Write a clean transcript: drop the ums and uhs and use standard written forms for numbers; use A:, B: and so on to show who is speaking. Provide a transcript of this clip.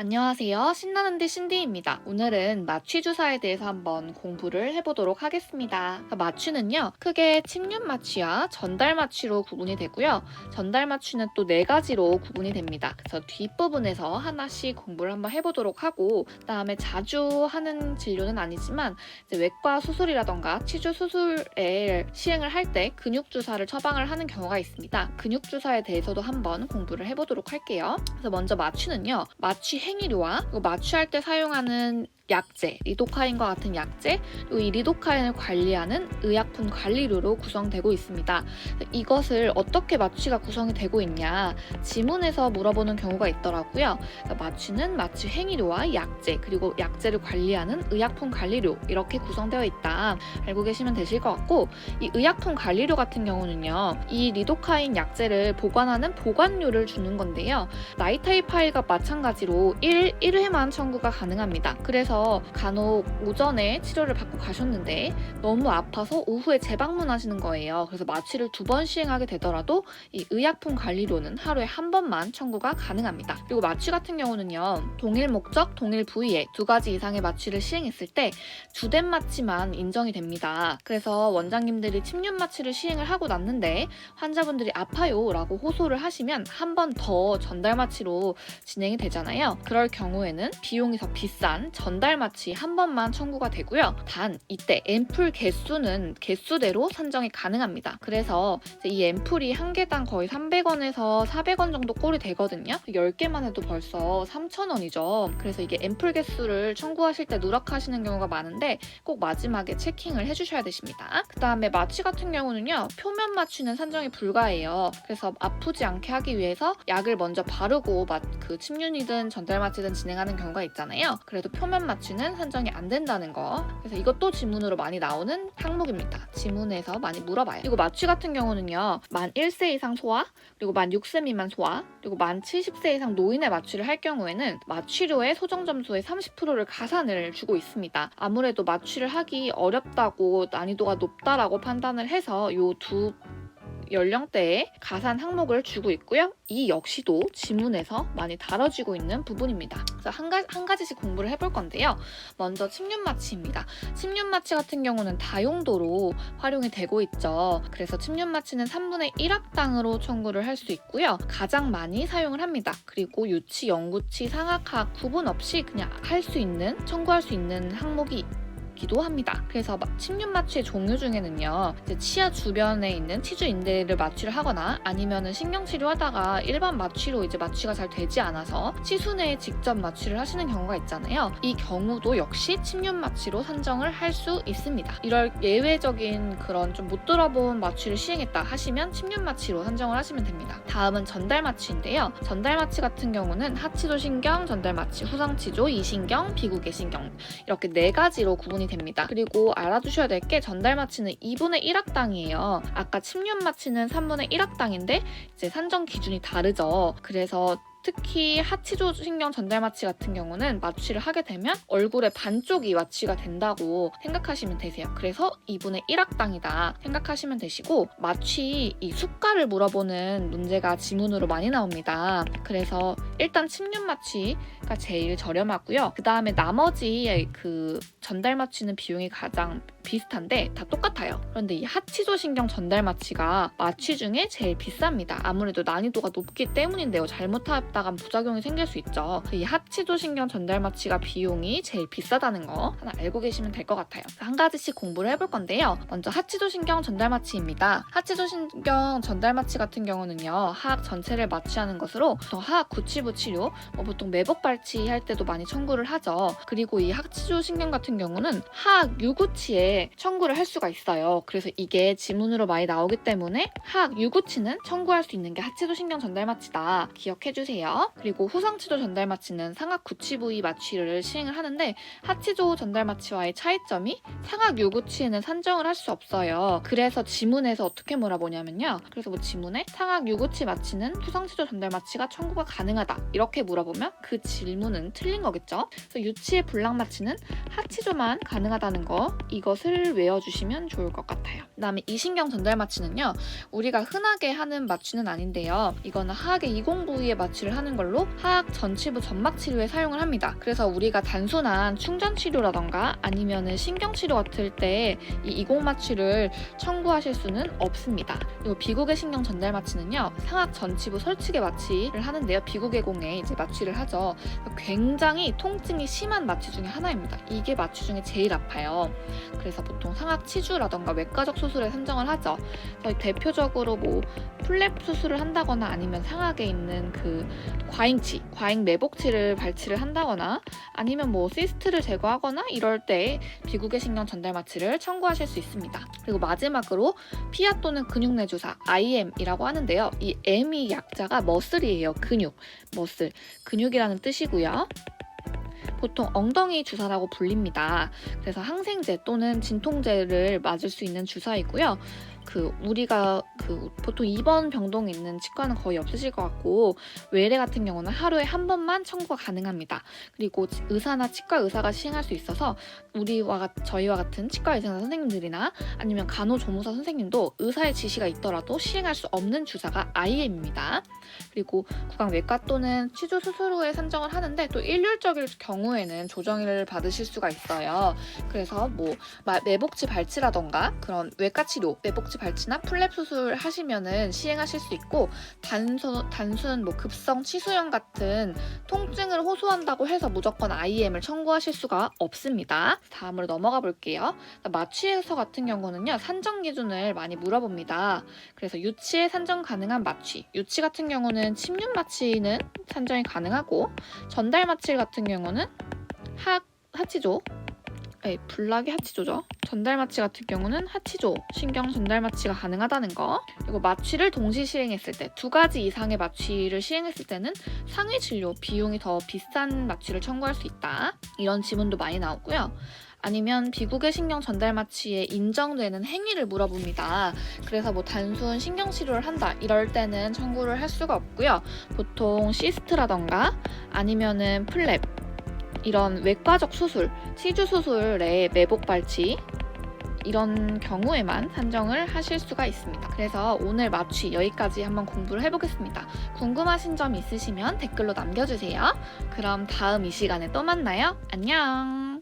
A: 안녕하세요. 신나는데 신디입니다. 오늘은 마취 주사에 대해서 한번 공부를 해보도록 하겠습니다. 마취는요, 크게 침륜 마취와 전달 마취로 구분이 되고요. 전달 마취는 또 네 가지로 구분이 됩니다. 그래서 뒷부분에서 하나씩 공부를 한번 해보도록 하고, 그다음에 자주 하는 진료는 아니지만 이제 외과 수술이라던가 치주 수술에 시행을 할 때 근육 주사를 처방을 하는 경우가 있습니다. 근육 주사에 대해서도 한번 공부를 해보도록 할게요. 그래서 먼저 마취는요, 마취 행위료와 마취할 때 사용하는 약제, 리도카인과 같은 약제, 그리고 이 리도카인을 관리하는 의약품 관리료로 구성되고 있습니다. 이것을 어떻게 마취가 구성이 되고 있냐, 지문에서 물어보는 경우가 있더라고요. 마취는 마취 행위료와 약제, 그리고 약제를 관리하는 의약품 관리료, 이렇게 구성되어 있다. 알고 계시면 되실 것 같고, 이 의약품 관리료 같은 경우는요, 이 리도카인 약제를 보관하는 보관료를 주는 건데요. 나이타이 파일과 마찬가지로 1회만 청구가 가능합니다. 그래서 간혹 오전에 치료를 받고 가셨는데 너무 아파서 오후에 재방문하시는 거예요. 그래서 마취를 2번 시행하게 되더라도 이 의약품 관리료는 하루에 한 번만 청구가 가능합니다. 그리고 마취 같은 경우는요, 동일 목적, 동일 부위에 2가지 이상의 마취를 시행했을 때 주된 마취만 인정이 됩니다. 그래서 원장님들이 침륜 마취를 시행을 하고 났는데 환자분들이 아파요 라고 호소를 하시면 한 번 더 전달 마취로 진행이 되잖아요. 그럴 경우에는 비용이 더 비싼 전달 마취 한 번만 청구가 되고요. 단 이때 앰플 개수는 개수대로 산정이 가능합니다. 그래서 이 앰플이 한 개당 거의 300원에서 400원 정도 꼴이 되거든요. 10개만 해도 벌써 3,000원이죠. 그래서 이게 앰플 개수를 청구하실 때 누락하시는 경우가 많은데 꼭 마지막에 체킹을 해주셔야 되십니다. 그 다음에 마취 같은 경우는요, 표면 마취는 산정이 불가해요. 그래서 아프지 않게 하기 위해서 약을 먼저 바르고 그 침륜이든 전달 마취든 진행하는 경우가 있잖아요. 그래도 표면 마취는 산정이 안 된다는 거. 그래서 이것도 지문으로 많이 나오는 항목입니다. 지문에서 많이 물어봐요. 그리고 마취 같은 경우는요, 만 1세 이상 소아, 그리고 만 6세 미만 소아, 그리고 만 70세 이상 노인의 마취를 할 경우에는 마취료의 소정 점수의 30%를 가산을 주고 있습니다. 아무래도 마취를 하기 어렵다고 난이도가 높다라고 판단을 해서 요 두 연령대에 가산 항목을 주고 있고요. 이 역시도 지문에서 많이 다뤄지고 있는 부분입니다. 그래서 한 가지씩 공부를 해볼 건데요. 먼저 침륜 마취입니다. 침륜 마취 같은 경우는 다용도로 활용이 되고 있죠. 그래서 침륜 마취는 3분의 1학당으로 청구를 할 수 있고요. 가장 많이 사용을 합니다. 그리고 유치, 영구치, 상악학 구분 없이 그냥 청구할 수 있는 항목이 기도 합니다. 그래서 침륜 마취의 종류 중에는요, 이제 치아 주변에 있는 치주 인대를 마취를 하거나 아니면은 신경 치료하다가 일반 마취로 이제 마취가 잘 되지 않아서 치수내에 직접 마취를 하시는 경우가 있잖아요. 이 경우도 역시 침륜 마취로 산정을 할 수 있습니다. 이럴 예외적인 그런 좀 못 들어본 마취를 시행했다 하시면 침륜 마취로 산정을 하시면 됩니다. 다음은 전달 마취인데요. 전달 마취 같은 경우는 하치도 신경 전달 마취, 후상치조, 이신경, 비구개 신경, 이렇게 4가지로 구분이 됩니다. 그리고 알아두셔야 될 게 전달 마취는 2분의 1학당이에요. 아까 침륜 마취는 3분의 1학당인데 이제 산정 기준이 다르죠. 그래서 특히 하치조 신경 전달 마취 같은 경우는 마취를 하게 되면 얼굴의 반쪽이 마취가 된다고 생각하시면 되세요. 그래서 2분의 1학당이다 생각하시면 되시고, 마취 이 수가를 물어보는 문제가 지문으로 많이 나옵니다. 그래서 일단 침륜 마취가 제일 저렴하고요. 그 다음에 나머지 그 전달 마취는 비용이 가장 비슷한데 다 똑같아요. 그런데 이 하치조 신경 전달 마취가 마취 중에 제일 비쌉니다. 아무래도 난이도가 높기 때문인데요. 잘못하다가 부작용이 생길 수 있죠. 이 하치조 신경 전달 마취가 비용이 제일 비싸다는 거 하나 알고 계시면 될 것 같아요. 한 가지씩 공부를 해볼 건데요. 먼저 하치조 신경 전달 마취입니다. 하치조 신경 전달 마취 같은 경우는요, 하악 전체를 마취하는 것으로 하악 구치부 치료, 보통 매복 발치할 때도 많이 청구를 하죠. 그리고 이 하치조 신경 같은 경우는 하악 유구치에 청구를 할 수가 있어요. 그래서 이게 지문으로 많이 나오기 때문에 하악 유구치는 청구할 수 있는 게 하치조 신경 전달 마취다 기억해주세요. 그리고 후상치조 전달 마취는 상악 구치 부위 마취를 시행을 하는데 하치조 전달 마취와의 차이점이 상악 유구치에는 산정을 할 수 없어요. 그래서 지문에서 어떻게 물어보냐면요, 그래서 지문에 상악 유구치 마취는 후상치조 전달 마취가 청구가 가능하다 이렇게 물어보면 그 질문은 틀린 거겠죠. 그래서 유치의 불락 마취는 하치조만 가능하다는 거, 이것 것을 외워주시면 좋을 것 같아요. 그다음에 이신경 전달 마취는요, 우리가 흔하게 하는 마취는 아닌데요. 이거는 하악의 이공 부위에 마취를 하는 걸로 하악 전치부 점막 치료에 사용을 합니다. 그래서 우리가 단순한 충전 치료라던가 아니면은 신경 치료 같을 때 이 이공 마취를 청구하실 수는 없습니다. 그리고 비구개 신경 전달 마취는요, 상악 전치부 설치개 마취를 하는데요. 비구개공에 이제 마취를 하죠. 굉장히 통증이 심한 마취 중에 하나입니다. 이게 마취 중에 제일 아파요. 그래서 보통 상악 치주라던가 외과적 수술에 선정을 하죠. 저희 대표적으로 뭐 플랩 수술을 한다거나 아니면 상악에 있는 그 과잉치, 과잉 매복치를 발치를 한다거나 아니면 뭐 시스트를 제거하거나 이럴 때 비구개 신경 전달 마취를 청구하실 수 있습니다. 그리고 마지막으로 피하 또는 근육 내 주사 IM이라고 하는데요. 이 M이 약자가 머슬이에요. 근육, 머슬, 근육이라는 뜻이고요. 보통 엉덩이 주사라고 불립니다. 그래서 항생제 또는 진통제를 맞을 수 있는 주사이고요. 우리가 보통 입원 병동에 있는 치과는 거의 없으실 것 같고, 외래 같은 경우는 하루에 한 번만 청구가 가능합니다. 그리고 의사나 치과 의사가 시행할 수 있어서 저희와 같은 치과 의사 선생님들이나 아니면 간호조무사 선생님도 의사의 지시가 있더라도 시행할 수 없는 주사가 IM입니다. 그리고 구강외과 또는 치주 수술 후에 선정을 하는데 또 일률적일 경우에는 조정을 받으실 수가 있어요. 그래서 뭐 매복치 발치라던가 그런 외과 치료, 매복치 발치나 플랩 수술 하시면은 시행하실 수 있고, 단순 뭐 급성 치수염 같은 통증을 호소한다고 해서 무조건 IM을 청구하실 수가 없습니다. 다음으로 넘어가 볼게요. 마취에서 같은 경우는요, 산정 기준을 많이 물어봅니다. 그래서 유치에 산정 가능한 마취, 유치 같은 경우는 침륜 마취는 산정이 가능하고, 전달 마취 같은 경우는 하치조, 불나기 하치조죠. 전달 마취 같은 경우는 하치조, 신경 전달 마취가 가능하다는 거. 그리고 마취를 동시 시행했을 때, 2가지 이상의 마취를 시행했을 때는 상위 진료 비용이 더 비싼 마취를 청구할 수 있다. 이런 지문도 많이 나오고요. 아니면 비구개 신경 전달 마취에 인정되는 행위를 물어봅니다. 그래서 뭐 단순 신경 치료를 한다 이럴 때는 청구를 할 수가 없고요. 보통 시스트라던가 아니면은 플랩, 이런 외과적 수술, 치주 수술의 매복 발치 이런 경우에만 산정을 하실 수가 있습니다. 그래서 오늘 마취 여기까지 한번 공부를 해보겠습니다. 궁금하신 점 있으시면 댓글로 남겨주세요. 그럼 다음 이 시간에 또 만나요. 안녕.